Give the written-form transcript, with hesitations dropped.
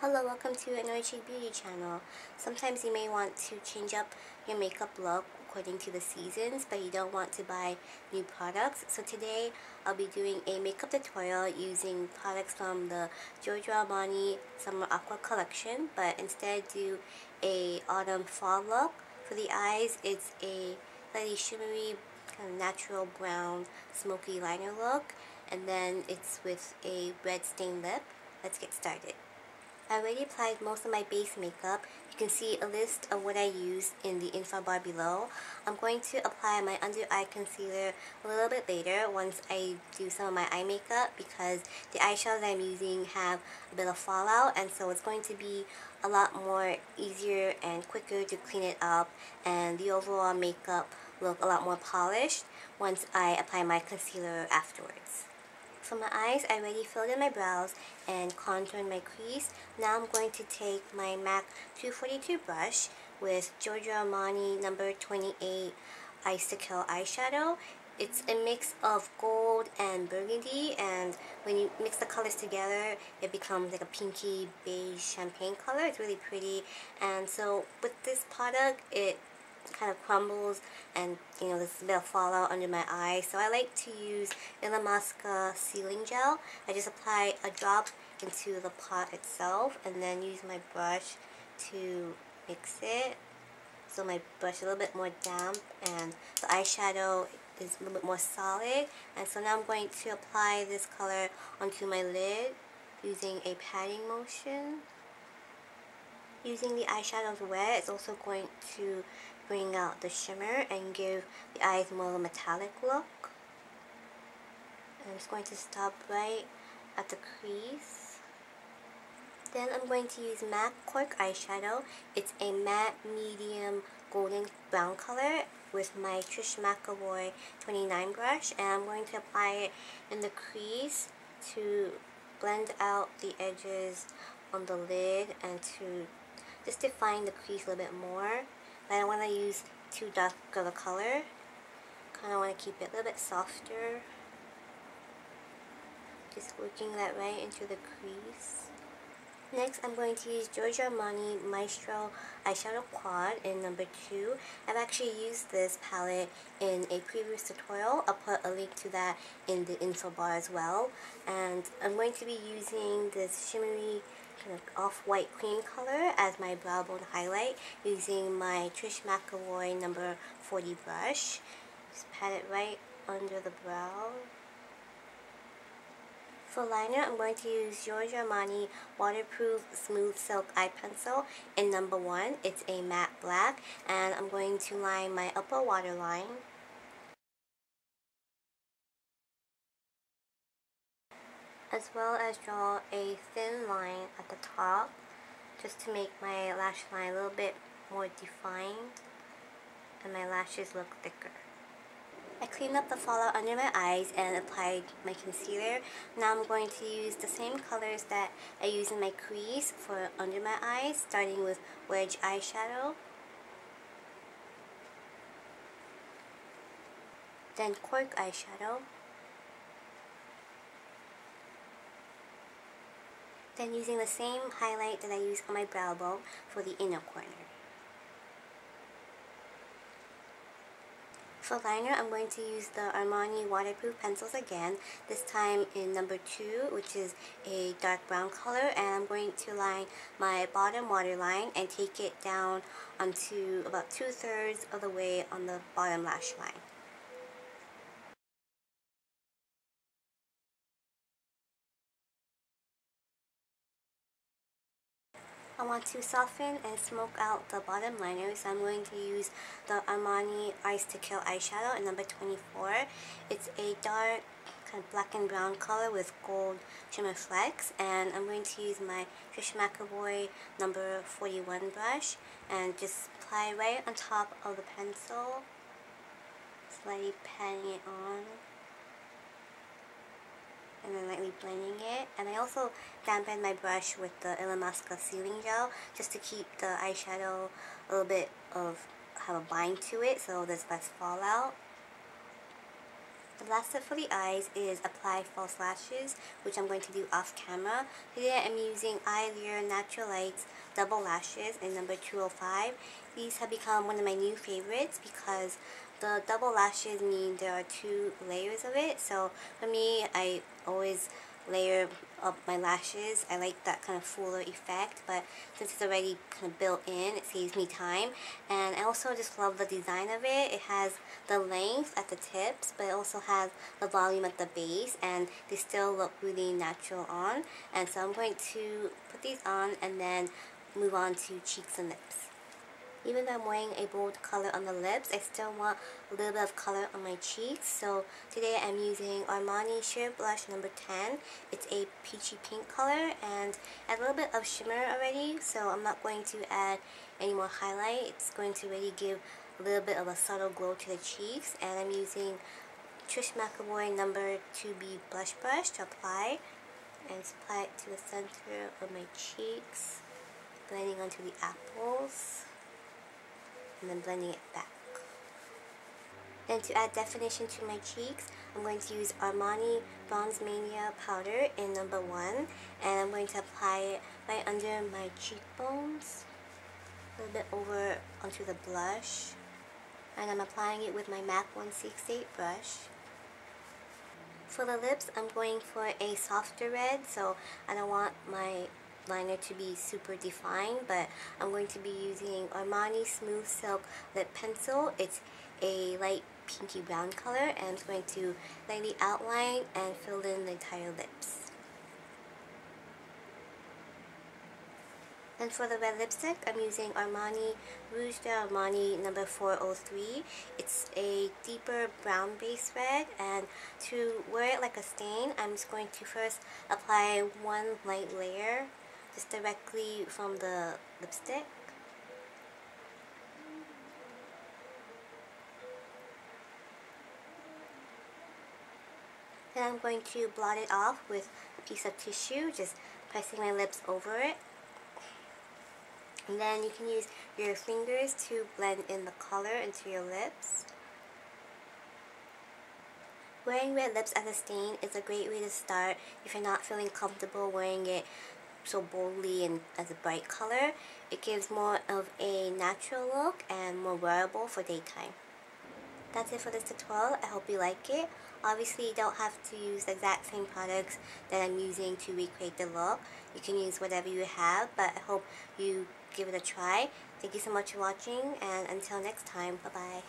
Hello, welcome to AnAuraChicBeauty channel. Sometimes you may want to change up your makeup look according to the seasons, but you don't want to buy new products. So today I'll be doing a makeup tutorial using products from the Giorgio Armani Summer Acqua collection, but instead do a autumn fall look. For the eyes, it's a slightly shimmery, kind of natural brown, smoky liner look, and then it's with a red stained lip. Let's get started. I already applied most of my base makeup. You can see a list of what I used in the info bar below. I'm going to apply my under eye concealer a little bit later once I do some of my eye makeup, because the eyeshadows I'm using have a bit of fallout, and so it's going to be a lot more easier and quicker to clean it up, and the overall makeup look a lot more polished once I apply my concealer afterwards. For my eyes, I already filled in my brows and contoured my crease. Now I'm going to take my MAC 242 brush with Giorgio Armani number 28 Ice to Kill eyeshadow. It's a mix of gold and burgundy, and when you mix the colors together, it becomes like a pinky beige champagne color. It's really pretty, and so with this product, it kind of crumbles, and there's a bit of fallout under my eye, so I like to use Illamasqua sealing gel. I just apply a drop into the pot itself and then use my brush to mix it, so my brush is a little bit more damp and the eyeshadow is a little bit more solid. And so now I'm going to apply this color onto my lid using a patting motion. Using the eyeshadows wet, it's also going to bring out the shimmer and give the eyes more of a metallic look. I'm just going to stop right at the crease. Then I'm going to use MAC Cork eyeshadow. It's a matte medium golden brown color with my Trish McEvoy 29 brush, and I'm going to apply it in the crease to blend out the edges on the lid and to just define the crease a little bit more. But I don't want to use too dark of a color. Kind of want to keep it a little bit softer. Just working that right into the crease. Next, I'm going to use Giorgio Armani Maestro Eyeshadow Quad in number 2. I've actually used this palette in a previous tutorial. I'll put a link to that in the info bar as well. And I'm going to be using this shimmery kind of off-white cream color as my brow bone highlight using my Trish McEvoy number 40 brush. Just pat it right under the brow. For liner, I'm going to use Giorgio Armani Waterproof Smooth Silk Eye Pencil in number 1. It's a matte black, and I'm going to line my upper waterline. As well as draw a thin line at the top just to make my lash line a little bit more defined and my lashes look thicker. I cleaned up the fallout under my eyes and applied my concealer. Now I'm going to use the same colors that I use in my crease for under my eyes, starting with Wedge eyeshadow, then Cork eyeshadow, then using the same highlight that I use on my brow bone for the inner corner. For liner, I'm going to use the Armani waterproof pencils again, this time in number 2, which is a dark brown color, and I'm going to line my bottom waterline and take it down onto about 2/3 of the way on the bottom lash line. I want to soften and smoke out the bottom liner, so I'm going to use the Armani Ice to Kill eyeshadow in number 24. It's a dark kind of black and brown color with gold shimmer flecks, and I'm going to use my Trish McEvoy number 41 brush and just apply right on top of the pencil, slightly patting it on, and then lightly blending it. And I also dampened my brush with the Illamasqua sealing gel just to keep the eyeshadow a little bit of have a bind to it, so there's less fallout. The last step for the eyes is apply false lashes, which I'm going to do off camera. Today I'm using Eyelure Natural Lights Double Lashes in number 205. These have become one of my new favorites because the double lashes mean there are 2 layers of it. So for me, I always layer up my lashes. I like that kind of fuller effect, but since it's already kind of built in, it saves me time. And I also just love the design of it. It has the length at the tips, but it also has the volume at the base, and they still look really natural on. And so I'm going to put these on and then move on to cheeks and lips. Even though I'm wearing a bold color on the lips, I still want a little bit of color on my cheeks. So today I'm using Armani Sheer Blush number 10. It's a peachy pink color and add a little bit of shimmer already. So I'm not going to add any more highlight. It's going to really give a little bit of a subtle glow to the cheeks. And I'm using Trish McEvoy number 2B Blush Brush to apply. And apply it to the center of my cheeks, blending onto the apples, and then blending it back. Then to add definition to my cheeks, I'm going to use Armani Bronze Mania powder in number 1, and I'm going to apply it right under my cheekbones, a little bit over onto the blush, and I'm applying it with my M.A.C 168 brush. For the lips, I'm going for a softer red, so I don't want my liner to be super defined, but I'm going to be using Armani Smooth Silk Lip Pencil. It's a light pinky brown color, and I'm going to lightly outline and fill in the entire lips. And for the red lipstick, I'm using Armani Rouge d'Armani number 403. It's a deeper brown base red, and to wear it like a stain, I'm just going to first apply one light layer just directly from the lipstick. Then I'm going to blot it off with a piece of tissue, just pressing my lips over it. And then you can use your fingers to blend in the color into your lips. Wearing red lips as a stain is a great way to start if you're not feeling comfortable wearing it so boldly and as a bright color. It gives more of a natural look and more wearable for daytime. That's it for this tutorial. I hope you like it. Obviously, you don't have to use the exact same products that I'm using to recreate the look. You can use whatever you have, but I hope you give it a try. Thank you so much for watching, and until next time, bye-bye.